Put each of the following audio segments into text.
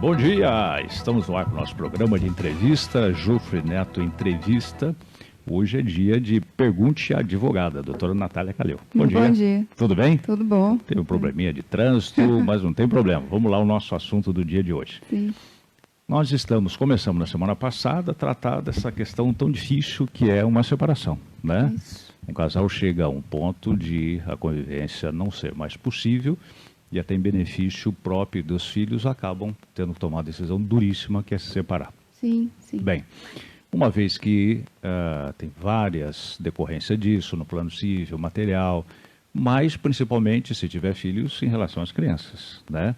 Bom dia, estamos no ar com o nosso programa de entrevista, Jofre Neto Entrevista. Hoje é dia de Pergunte à Advogada, doutora Natália Calil. Bom dia. Bom dia. Tudo bem? Tudo bom. Teve um probleminha de trânsito, mas não tem problema. Vamos lá ao nosso assunto do dia de hoje. Sim. Nós começamos na semana passada a tratar dessa questão tão difícil que é uma separação, né? Isso. Um casal chega a um ponto de a convivência não ser mais possível e até em benefício próprio dos filhos acabam tendo que tomar uma decisão duríssima que é se separar. Sim, sim. Bem, uma vez que tem várias decorrências disso no plano civil, material, mas principalmente se tiver filhos em relação às crianças, né?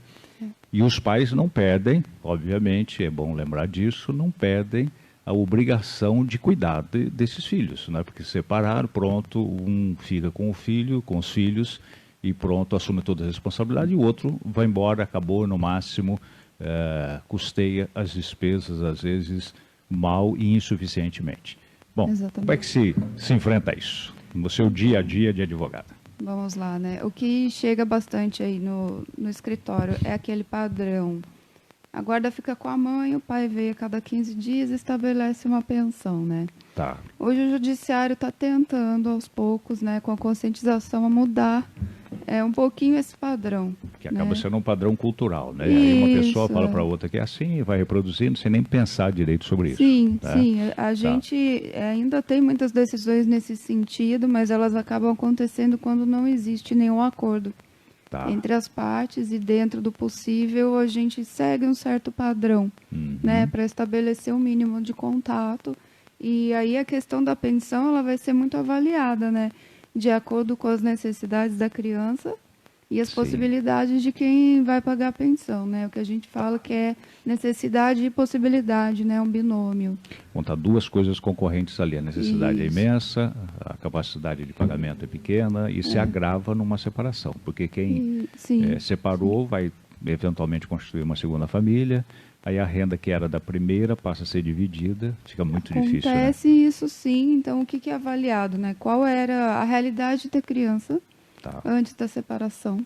E os pais não perdem, obviamente, é bom lembrar disso, não perdem a obrigação de cuidar desses filhos, né? Porque separaram, pronto, um fica com o filho, com os filhos, e pronto, assume toda a responsabilidade, e o outro vai embora, acabou, no máximo, custeia as despesas, às vezes, mal e insuficientemente. Bom, Exatamente. Como é que se enfrenta isso no seu dia a dia de advogada? Vamos lá, né? O que chega bastante aí no escritório é aquele padrão. A guarda fica com a mãe, o pai veio a cada 15 dias e estabelece uma pensão, né? Tá. Hoje o judiciário está tentando, aos poucos, né, com a conscientização, a mudar um pouquinho esse padrão. Que acaba né? sendo um padrão cultural, né? Aí uma pessoa Isso, fala para outra que é assim e vai reproduzindo sem nem pensar direito sobre isso. Sim, né? sim. A gente ainda tem muitas decisões nesse sentido, mas elas acabam acontecendo quando não existe nenhum acordo entre as partes, e dentro do possível a gente segue um certo padrão, né, para estabelecer um mínimo de contato. E aí a questão da pensão ela vai ser muito avaliada, né, de acordo com as necessidades da criança e as possibilidades de quem vai pagar a pensão, né? O que a gente fala que é necessidade e possibilidade, né? Um binômio. Bom, tá duas coisas concorrentes ali. A necessidade é imensa, a capacidade de pagamento é pequena e se agrava numa separação. Porque quem separou vai eventualmente constituir uma segunda família, aí a renda que era da primeira passa a ser dividida, fica muito difícil. Acontece isso sim, então o que é avaliado, né? Qual era a realidade da criança antes da separação?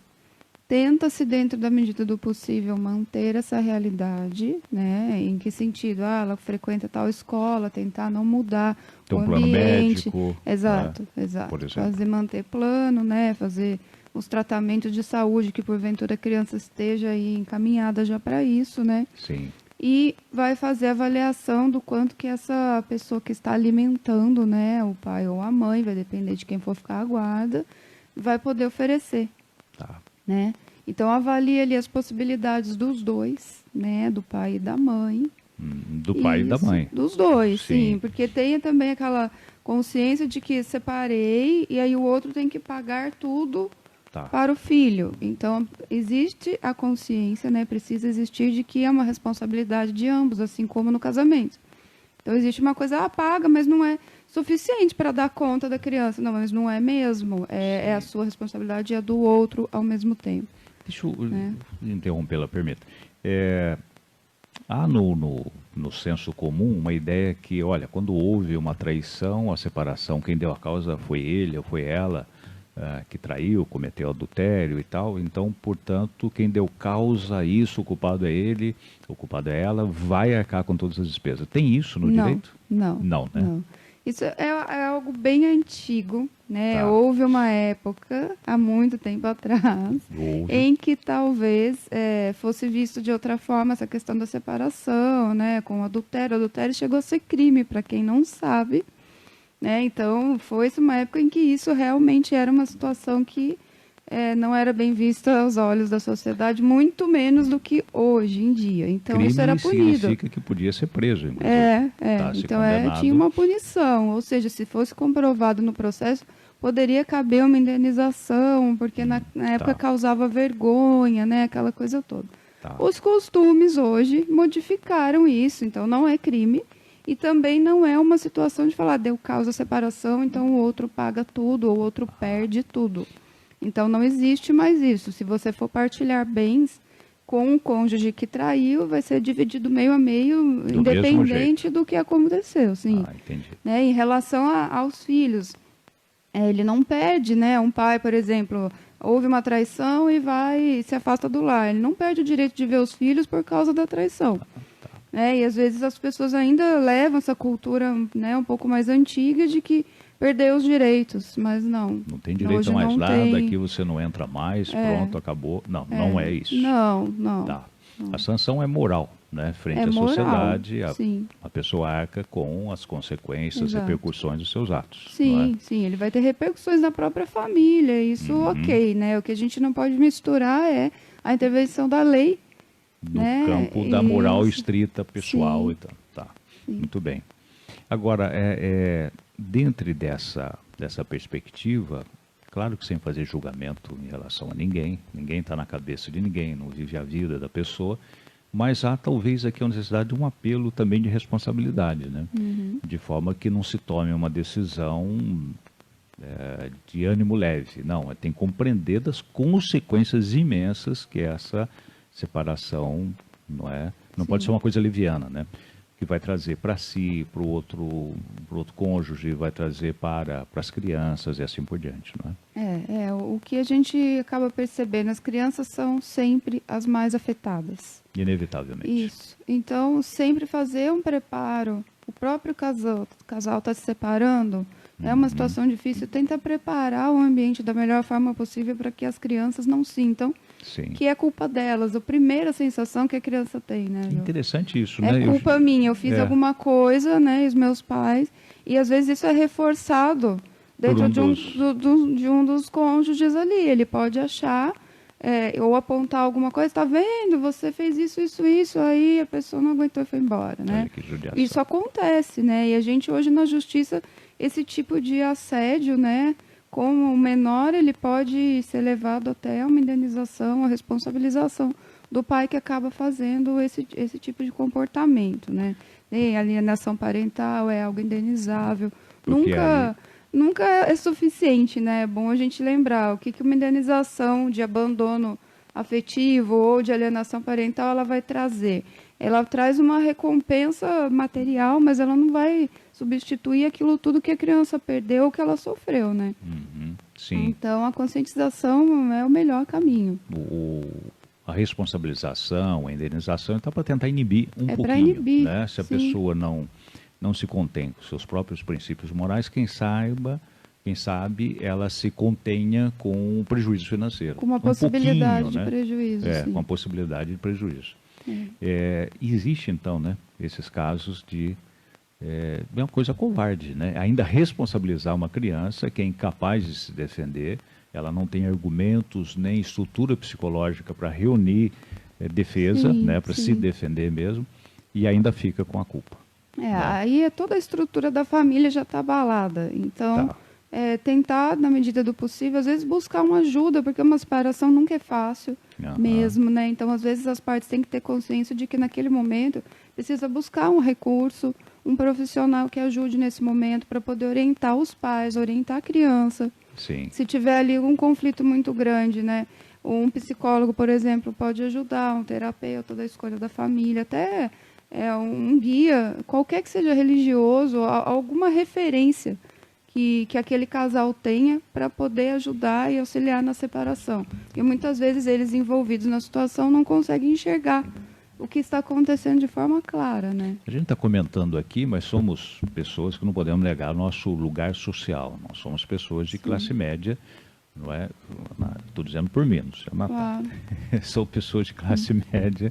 Tenta-se, dentro da medida do possível, manter essa realidade, né? Em que sentido? Ela frequenta tal escola, tentar não mudar tem o um plano ambiente. médico. Exato. Por exemplo. Manter plano, né? Fazer os tratamentos de saúde, que porventura a criança esteja aí encaminhada já para isso, né? Sim. E vai fazer a avaliação do quanto que essa pessoa que está alimentando, né? O pai ou a mãe, vai depender de quem for ficar à guarda, vai poder oferecer. Né? Então, avalia ali as possibilidades dos dois, né? Do pai e da mãe. Do pai e da mãe. Dos dois, sim. Porque tem também aquela consciência de que separei e aí o outro tem que pagar tudo para o filho. Então, existe a consciência, né? Precisa existir de que é uma responsabilidade de ambos, assim como no casamento. Então, existe uma coisa, paga, mas não é suficiente para dar conta da criança. Não, mas não é mesmo. É a sua responsabilidade e a do outro ao mesmo tempo. Deixa eu interrompê-la, permita. Há no senso comum uma ideia que, olha, quando houve uma traição, a separação, quem deu a causa foi ele ou foi ela que traiu, cometeu adultério e tal. Então, portanto, quem deu causa a isso, o culpado é ele, o culpado é ela, vai arcar com todas as despesas. Tem isso no direito? Não. Não, né? Não. Isso é algo bem antigo, né? Houve uma época, há muito tempo atrás, em que talvez fosse visto de outra forma essa questão da separação, né? Com o adultério. O adultério chegou a ser crime, para quem não sabe, né? Então, foi uma época em que isso realmente era uma situação que não era bem vista aos olhos da sociedade, muito menos do que hoje em dia. Então, crime isso era punido. Significa que podia ser preso, inclusive. Então, tinha uma punição. Ou seja, se fosse comprovado no processo, poderia caber uma indenização, porque na época causava vergonha, né? Aquela coisa toda. Os costumes hoje modificaram isso, então não é crime. E também não é uma situação de falar, deu causa separação, então o outro paga tudo, ou o outro perde tudo. Então, não existe mais isso. Se você for partilhar bens com o cônjuge que traiu, vai ser dividido meio a meio, independente do que aconteceu. Sim. Entendi. Né? Em relação aos filhos, ele não perde, né? Um pai, por exemplo, houve uma traição e se afasta do lar. Ele não perde o direito de ver os filhos por causa da traição. E às vezes as pessoas ainda levam essa cultura, né, um pouco mais antiga de que perdeu os direitos, mas não. Não tem direito a mais nada, aqui você não entra mais, pronto, acabou. Não, não é isso. Não. Tá. A sanção é moral, né? Frente à moral, sociedade, a pessoa arca com as consequências, repercussões dos seus atos. Sim, ele vai ter repercussões na própria família, isso ok, né? O que a gente não pode misturar é a intervenção da lei. No campo da moral estrita, pessoal e tal. Tá, muito bem. Agora, dentro dessa perspectiva, claro que sem fazer julgamento em relação a ninguém está na cabeça de ninguém, não vive a vida da pessoa, mas há talvez aqui a necessidade de um apelo também de responsabilidade, né? De forma que não se tome uma decisão de ânimo leve. Não, tem que compreender das consequências imensas que essa separação não pode ser uma coisa leviana, né? Que vai trazer para si, para o outro cônjuge, vai trazer para as crianças e assim por diante, não é? O que a gente acaba percebendo, as crianças são sempre as mais afetadas. Inevitavelmente. Isso. Então, sempre fazer um preparo, o próprio casal está se separando, é uma situação difícil, tenta preparar o ambiente da melhor forma possível para que as crianças não sintam que é culpa delas. A primeira sensação que a criança tem, né? Interessante isso, né? É culpa minha, eu fiz alguma coisa, né? E os meus pais, e às vezes isso é reforçado dentro de um dos cônjuges ali. Ele pode achar, ou apontar alguma coisa, tá vendo? Você fez isso, aí a pessoa não aguentou e foi embora, né? Isso acontece, né? E a gente hoje na justiça, esse tipo de assédio, né? Como o menor, ele pode ser levado até uma indenização, a responsabilização do pai que acaba fazendo esse tipo de comportamento, né? E alienação parental é algo indenizável. Nunca é suficiente, né? É bom a gente lembrar o que uma indenização de abandono afetivo ou de alienação parental ela vai trazer. Ela traz uma recompensa material, mas ela não vai substituir aquilo tudo que a criança perdeu ou que ela sofreu, né? Sim. Então, a conscientização é o melhor caminho. A responsabilização, a indenização, então, para tentar inibir um pouquinho. Né? Se a pessoa não se contém com seus próprios princípios morais, quem sabe ela se contenha com o prejuízo financeiro. Com uma possibilidade de prejuízo. Com uma possibilidade de prejuízo. Existe, então, né, esses casos de... É uma coisa covarde, né? Ainda responsabilizar uma criança que é incapaz de se defender, ela não tem argumentos nem estrutura psicológica para reunir defesa, né, para se defender mesmo, e ainda fica com a culpa. Aí toda a estrutura da família já está abalada. Então, tentar, na medida do possível, às vezes buscar uma ajuda, porque uma separação nunca é fácil mesmo, né? Então, às vezes, as partes têm que ter consciência de que, naquele momento, precisa buscar um recurso, um profissional que ajude nesse momento para poder orientar os pais, orientar a criança. Se tiver ali um conflito muito grande, né? Um psicólogo, por exemplo, pode ajudar, um terapeuta da escolha da família, até um guia, qualquer que seja religioso, alguma referência que aquele casal tenha para poder ajudar e auxiliar na separação. E muitas vezes eles envolvidos na situação não conseguem enxergar o que está acontecendo de forma clara, né? A gente está comentando aqui, mas somos pessoas que não podemos negar nosso lugar social. Nós somos pessoas de classe média, não é? Estou dizendo por mim, não sei matar. São pessoas de classe média,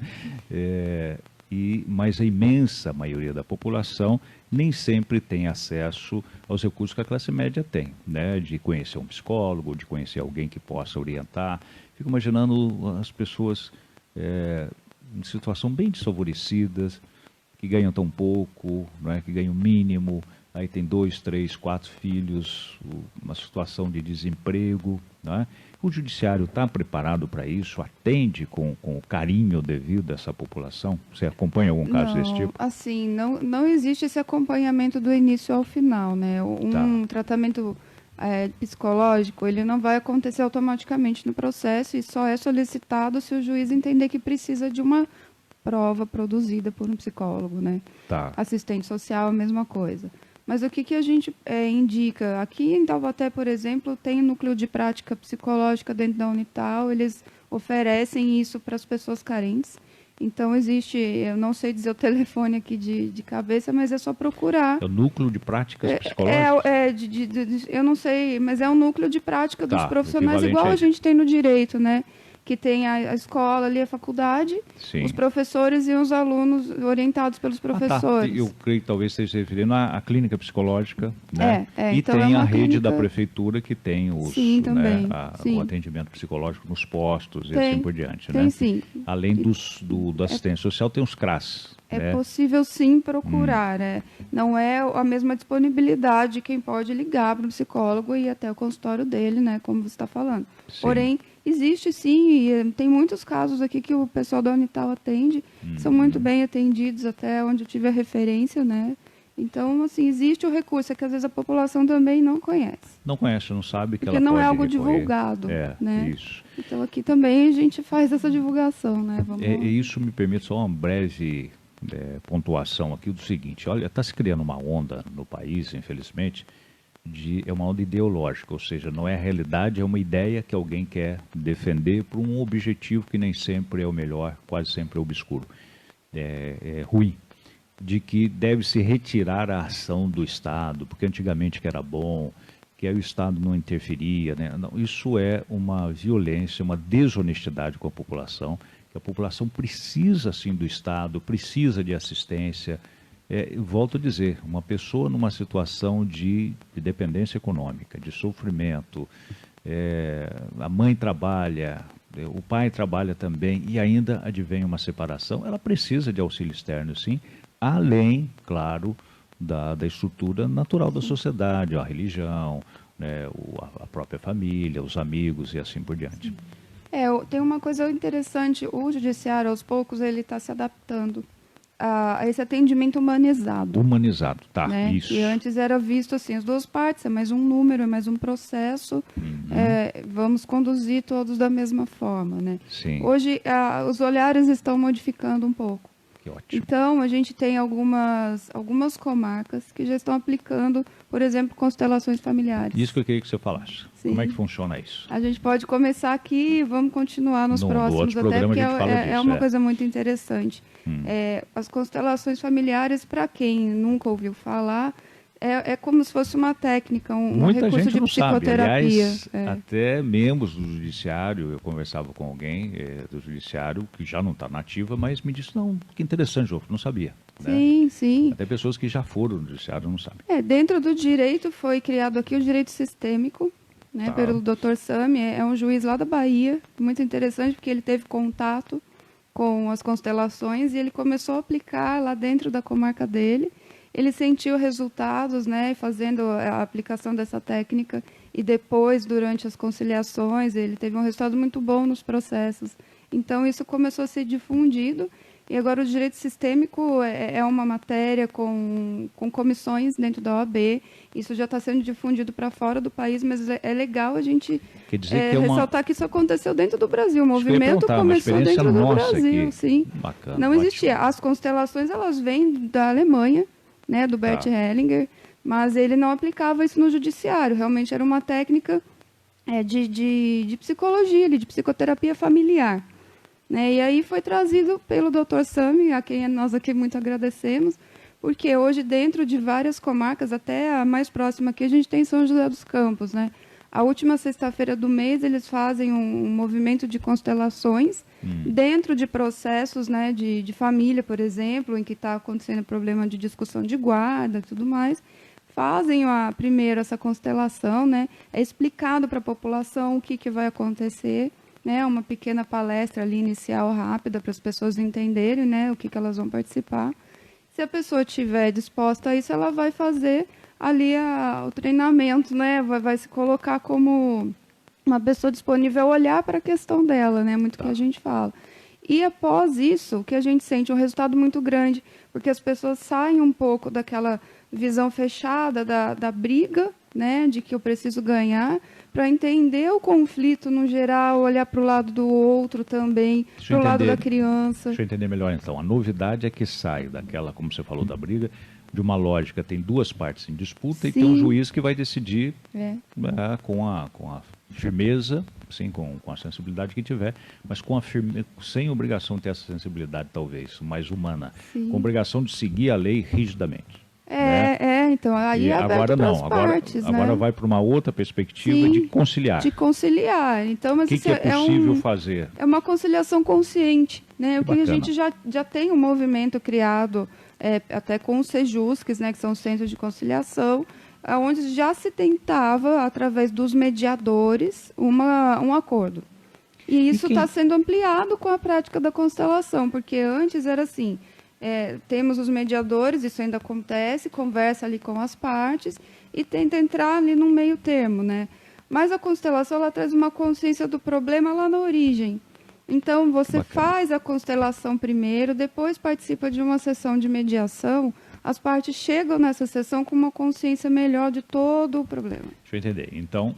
mas a imensa maioria da população nem sempre tem acesso aos recursos que a classe média tem, né? De conhecer um psicólogo, de conhecer alguém que possa orientar. Fico imaginando as pessoas em situação bem desfavorecidas, que ganham tão pouco, não é? Que ganham o mínimo, aí tem 2, 3, 4 filhos, uma situação de desemprego, não é? O judiciário está preparado para isso? Atende com o carinho devido a essa população? Você acompanha algum caso desse tipo? Assim, não existe esse acompanhamento do início ao final, né? Um tratamento psicológico, ele não vai acontecer automaticamente no processo e só é solicitado se o juiz entender que precisa de uma prova produzida por um psicólogo, né? Assistente social, a mesma coisa. Mas o que a gente indica? Aqui em Taubaté, por exemplo, tem núcleo de prática psicológica dentro da Unital, eles oferecem isso para as pessoas carentes. Então, existe, eu não sei dizer o telefone aqui de cabeça, mas é só procurar. É o núcleo de práticas psicológicas? Eu não sei, mas é um núcleo de prática dos profissionais, igual a gente tem no direito, né? Que tem a escola ali, a faculdade, os professores e os alunos orientados pelos professores. Eu creio que talvez esteja se referindo à clínica psicológica, né? E então tem a rede da prefeitura que tem o atendimento psicológico nos postos e assim por diante, né? Sim. Além do assistente social, tem os CRAS. É possível sim procurar, não é a mesma disponibilidade de quem pode ligar para o psicólogo e ir até o consultório dele, né? Como você está falando. Sim. Porém, existe sim, e tem muitos casos aqui que o pessoal da Unital atende, são muito bem atendidos, até onde eu tive a referência, né? Então, assim, existe o recurso, é que às vezes a população também não conhece. Não conhece, não sabe que porque ela não pode é algo recorrer. divulgado, né? Isso. Então, aqui também a gente faz essa divulgação, né? Isso me permite só uma breve pontuação aqui do seguinte, olha, está se criando uma onda no país, infelizmente, é uma onda ideológica, ou seja, não é a realidade, é uma ideia que alguém quer defender por um objetivo que nem sempre é o melhor, quase sempre é obscuro, ruim, de que deve-se retirar a ação do Estado, porque antigamente que era bom, que aí o Estado não interferia, né? Não, isso é uma violência, uma desonestidade com a população, que a população precisa sim do Estado, precisa de assistência. Volto a dizer, uma pessoa numa situação de dependência econômica, de sofrimento, a mãe trabalha, o pai trabalha também e ainda advém uma separação, ela precisa de auxílio externo, sim, além, claro, da estrutura natural da sociedade, a religião, né, a própria família, os amigos e assim por diante. Tem uma coisa interessante, o judiciário, aos poucos, ele está se adaptando a esse atendimento humanizado. Humanizado, tá, né? isso. E antes era visto assim, as duas partes, é mais um número, é mais um processo, vamos conduzir todos da mesma forma, né? Sim. Hoje, os olhares estão modificando um pouco. Que ótimo. Então, a gente tem algumas comarcas que já estão aplicando, por exemplo, constelações familiares. Isso que eu queria que você falasse. Sim. Como é que funciona isso? A gente pode começar aqui e vamos continuar nos próximos, até porque é uma coisa muito interessante. As constelações familiares, para quem nunca ouviu falar, é como se fosse uma técnica, um recurso de psicoterapia. Sabe. Aliás, até membros do judiciário, eu conversava com alguém do judiciário, que já não está na ativa, mas me disse, não, que interessante, eu não sabia. Sim, né? sim. Até pessoas que já foram no judiciário não sabem. Dentro do direito foi criado aqui o direito sistêmico, né, pelo Dr. Sami, é um juiz lá da Bahia, muito interessante, porque ele teve contato com as constelações e ele começou a aplicar lá dentro da comarca dele. Ele sentiu resultados, né, fazendo a aplicação dessa técnica e depois, durante as conciliações, ele teve um resultado muito bom nos processos. Então, isso começou a ser difundido e agora o direito sistêmico é uma matéria com comissões dentro da OAB. Isso já está sendo difundido para fora do país, mas é legal a gente ressaltar que isso aconteceu dentro do Brasil. O movimento começou dentro do Brasil, sim. Bacana, não existia. As constelações, elas vêm da Alemanha, né, do Bert Hellinger, mas ele não aplicava isso no judiciário. Realmente era uma técnica de psicologia, de psicoterapia familiar. Né? E aí foi trazido pelo Dr. Sami, a quem nós aqui muito agradecemos, porque hoje dentro de várias comarcas, até a mais próxima aqui, a gente tem São José dos Campos. Né? A última sexta-feira do mês, eles fazem um movimento de constelações dentro de processos, né, de família, por exemplo, em que está acontecendo problema de discussão de guarda e tudo mais. Fazem primeiro essa constelação, né, é explicado para a população o que vai acontecer, né, uma pequena palestra ali inicial rápida para as pessoas entenderem, né, o que elas vão participar. Se a pessoa estiver disposta a isso, ela vai fazer ali o treinamento, né, vai se colocar como uma pessoa disponível a olhar para a questão dela, né, muito que a gente fala. E após isso, o que a gente sente é um resultado muito grande, porque as pessoas saem um pouco daquela visão fechada da briga, né, de que eu preciso ganhar, para entender o conflito no geral, olhar para o lado do outro também, para o lado da criança. Deixa eu entender melhor então. A novidade é que sai daquela, como você falou, da briga, de uma lógica, tem duas partes em disputa. Sim. E tem um juiz que vai decidir com a firmeza, sim, com a sensibilidade que tiver, mas sem obrigação de ter essa sensibilidade, talvez, mais humana, sim, com obrigação de seguir a lei rigidamente. Então aí é aberto para as partes, agora vai para uma outra perspectiva, sim, de conciliar. De conciliar. Então, mas o que é possível fazer? É uma conciliação consciente, né? O que a gente já tem um movimento criado, até com os Sejusques, né, que são os centros de conciliação, onde já se tentava, através dos mediadores, um acordo. E isso está sendo ampliado com a prática da constelação, porque antes era assim, temos os mediadores, isso ainda acontece, conversa ali com as partes e tenta entrar ali num meio termo, né? Mas a constelação, ela traz uma consciência do problema lá na origem. Então, você faz a constelação primeiro, depois participa de uma sessão de mediação, as partes chegam nessa sessão com uma consciência melhor de todo o problema. Deixa eu entender. Então,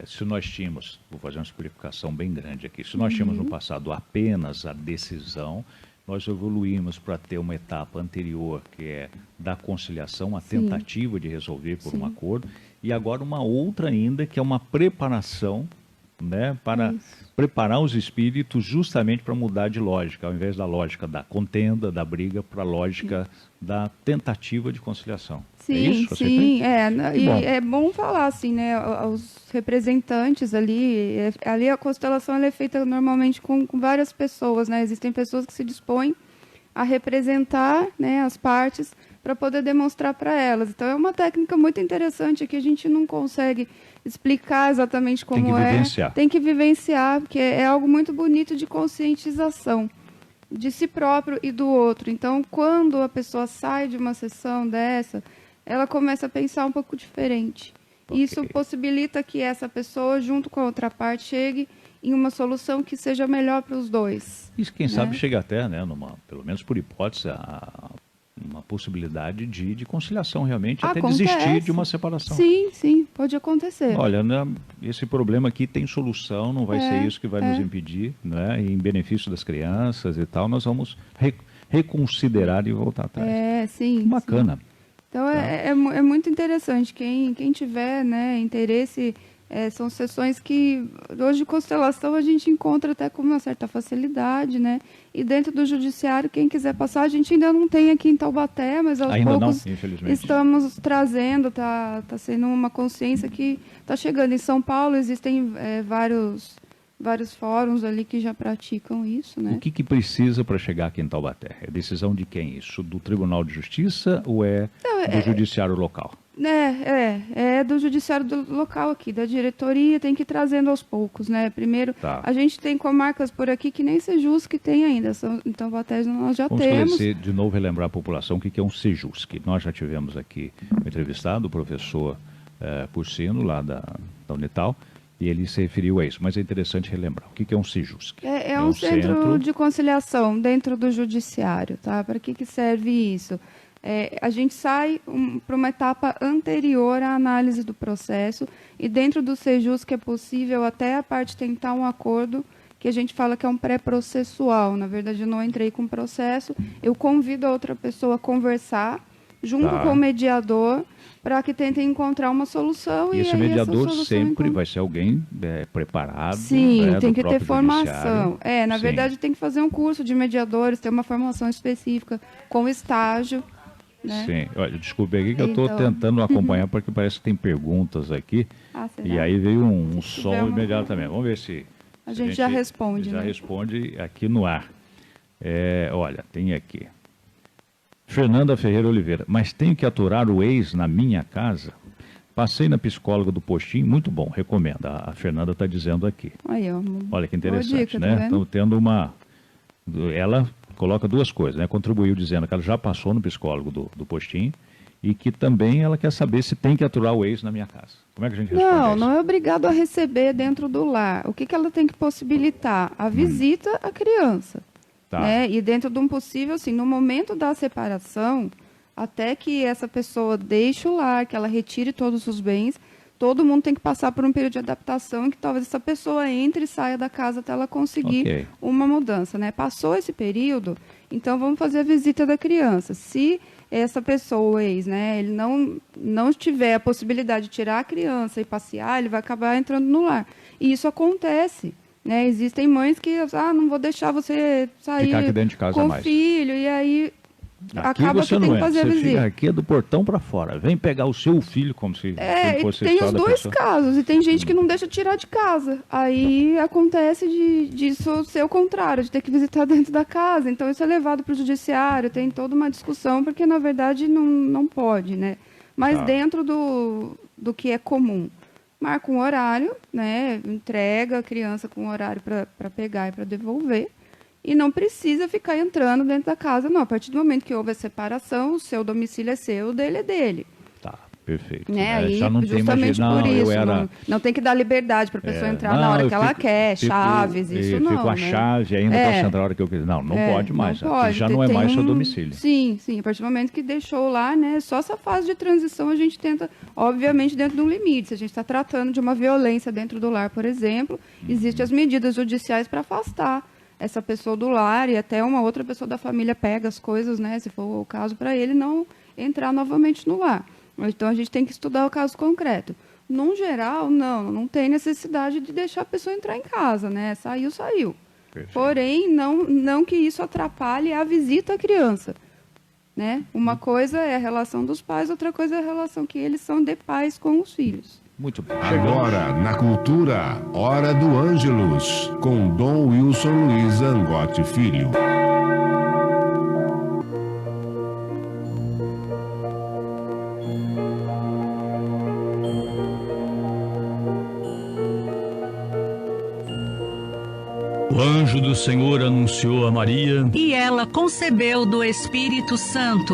se nós tínhamos, vou fazer uma explicação bem grande aqui, se nós tínhamos no passado apenas a decisão, nós evoluímos para ter uma etapa anterior, que é da conciliação, a tentativa de resolver por um acordo, e agora uma outra ainda, que é uma preparação, né, para preparar os espíritos justamente para mudar de lógica, ao invés da lógica da contenda, da briga, para a lógica da tentativa de conciliação. Sim, sim, é bom falar assim, né, os representantes ali a constelação ela é feita normalmente com várias pessoas, né, existem pessoas que se dispõem a representar, né, as partes para poder demonstrar para elas. Então é uma técnica muito interessante que a gente não consegue explicar exatamente como tem que vivenciar, porque é algo muito bonito de conscientização de si próprio e do outro. Então, quando a pessoa sai de uma sessão dessa, ela começa a pensar um pouco diferente. Isso possibilita que essa pessoa, junto com a outra parte, chegue em uma solução que seja melhor para os dois. Isso, quem sabe, chega até, né, pelo menos por hipótese, uma possibilidade de conciliação realmente, até desistir de uma separação. Sim, pode acontecer. Olha, né, esse problema aqui tem solução, não vai ser isso que vai nos impedir, né, em benefício das crianças e tal, nós vamos reconsiderar e voltar atrás. Sim. Bacana. Sim. Então, é muito interessante. Quem tiver, né, interesse, são sessões que, hoje, constelação, a gente encontra até com uma certa facilidade, né? E dentro do judiciário, quem quiser passar, a gente ainda não tem aqui em Taubaté, mas aos poucos estamos trazendo, tá sendo uma consciência que está chegando. Em São Paulo existem vários fóruns ali que já praticam isso, né? O que precisa para chegar aqui em Taubaté? É decisão de quem isso? Do Tribunal de Justiça ou do Judiciário local? É do Judiciário local aqui, da diretoria, tem que ir trazendo aos poucos, né? Primeiro, a gente tem comarcas por aqui que nem Sejusque tem ainda, em Taubaté nós já temos. Vamos esclarecer, de novo, relembrar a população o que é um Sejusque. Nós já tivemos aqui um entrevistado, o professor Porcino, lá da Unital, e ele se referiu a isso, mas é interessante relembrar. O que é um Sejusque? É um centro de conciliação dentro do judiciário, tá? Para que serve isso? A gente sai para uma etapa anterior à análise do processo e dentro do Sejusque é possível até a parte tentar um acordo que a gente fala que é um pré-processual. Na verdade, eu não entrei com o processo, eu convido a outra pessoa a conversar junto com o mediador para que tentem encontrar uma solução. E esse mediador sempre vai ser alguém preparado. Sim, tem que ter formação. Na verdade, tem que fazer um curso de mediadores, ter uma formação específica com estágio. Né? Sim, olha, desculpe aqui que eu estou tentando acompanhar porque parece que tem perguntas aqui. E aí veio um som imediatamente. Vamos ver se a gente já responde. Já responde aqui no ar. Olha, tem aqui. Fernanda Ferreira Oliveira, mas tenho que aturar o ex na minha casa? Passei na psicóloga do postinho, muito bom, recomendo. A Fernanda está dizendo aqui. Olha que interessante, dica, né? Estamos tendo ela coloca duas coisas, né? Contribuiu dizendo que ela já passou no psicólogo do postinho e que também ela quer saber se tem que aturar o ex na minha casa. Como é que a gente responde isso? Não é obrigado a receber dentro do lar. O que ela tem que possibilitar? A visita à criança. Né? E dentro de um possível, assim, no momento da separação, Até que essa pessoa deixe o lar, que ela retire todos os bens, todo mundo tem que passar por um período de adaptação em que talvez essa pessoa entre e saia da casa até ela conseguir uma mudança, né? Passou esse período, então vamos fazer a visita da criança. Se essa pessoa, o ex, né, ele não tiver a possibilidade de tirar a criança e passear, ele vai acabar entrando no lar. E isso acontece, né? Existem mães que, não vou deixar você sair ficar aqui dentro de casa com mais. O filho, e aí aqui acaba você que tem não que fazer a você visita. fica aqui é do portão para fora. Vem pegar o seu filho como se fosse tem só os da dois pessoa. casos, e tem gente que não deixa tirar de casa. Aí acontece disso ser o contrário, de ter que visitar dentro da casa. Então isso é levado para o judiciário, tem toda uma discussão, porque na verdade não pode, né? Mas dentro do que é comum. Marca um horário, né? Entrega a criança com um horário para pegar e para devolver. E não precisa ficar entrando dentro da casa, não. A partir do momento que houve a separação, o seu domicílio é seu, o dele é dele. Tá, perfeito. Né? Aí, já não justamente tem mais, por isso. era... não tem que dar liberdade para a pessoa entrar na hora que ela quer, chaves, isso não. Fico a chave ainda para entrar na hora que eu quiser. Não pode mais. Não pode. Já não é mais seu domicílio. Sim. A partir do momento que deixou lá, né? Só essa fase de transição a gente tenta, obviamente, dentro de um limite. Se a gente está tratando de uma violência dentro do lar, por exemplo, existem as medidas judiciais para afastar essa pessoa do lar, e até uma outra pessoa da família pega as coisas, né, se for o caso, para ele não entrar novamente no lar. Então a gente tem que estudar o caso concreto. Num geral, não tem necessidade de deixar a pessoa entrar em casa, né? Saiu. Perfeito. Porém, não que isso atrapalhe a visita à criança, né? Uma coisa é a relação dos pais, outra coisa é a relação que eles são de pais com os filhos. Muito bem. Agora, na cultura, Hora do Ângelus, com Dom Wilson Luiz Angotti Filho. O anjo do Senhor anunciou a Maria, e ela concebeu do Espírito Santo.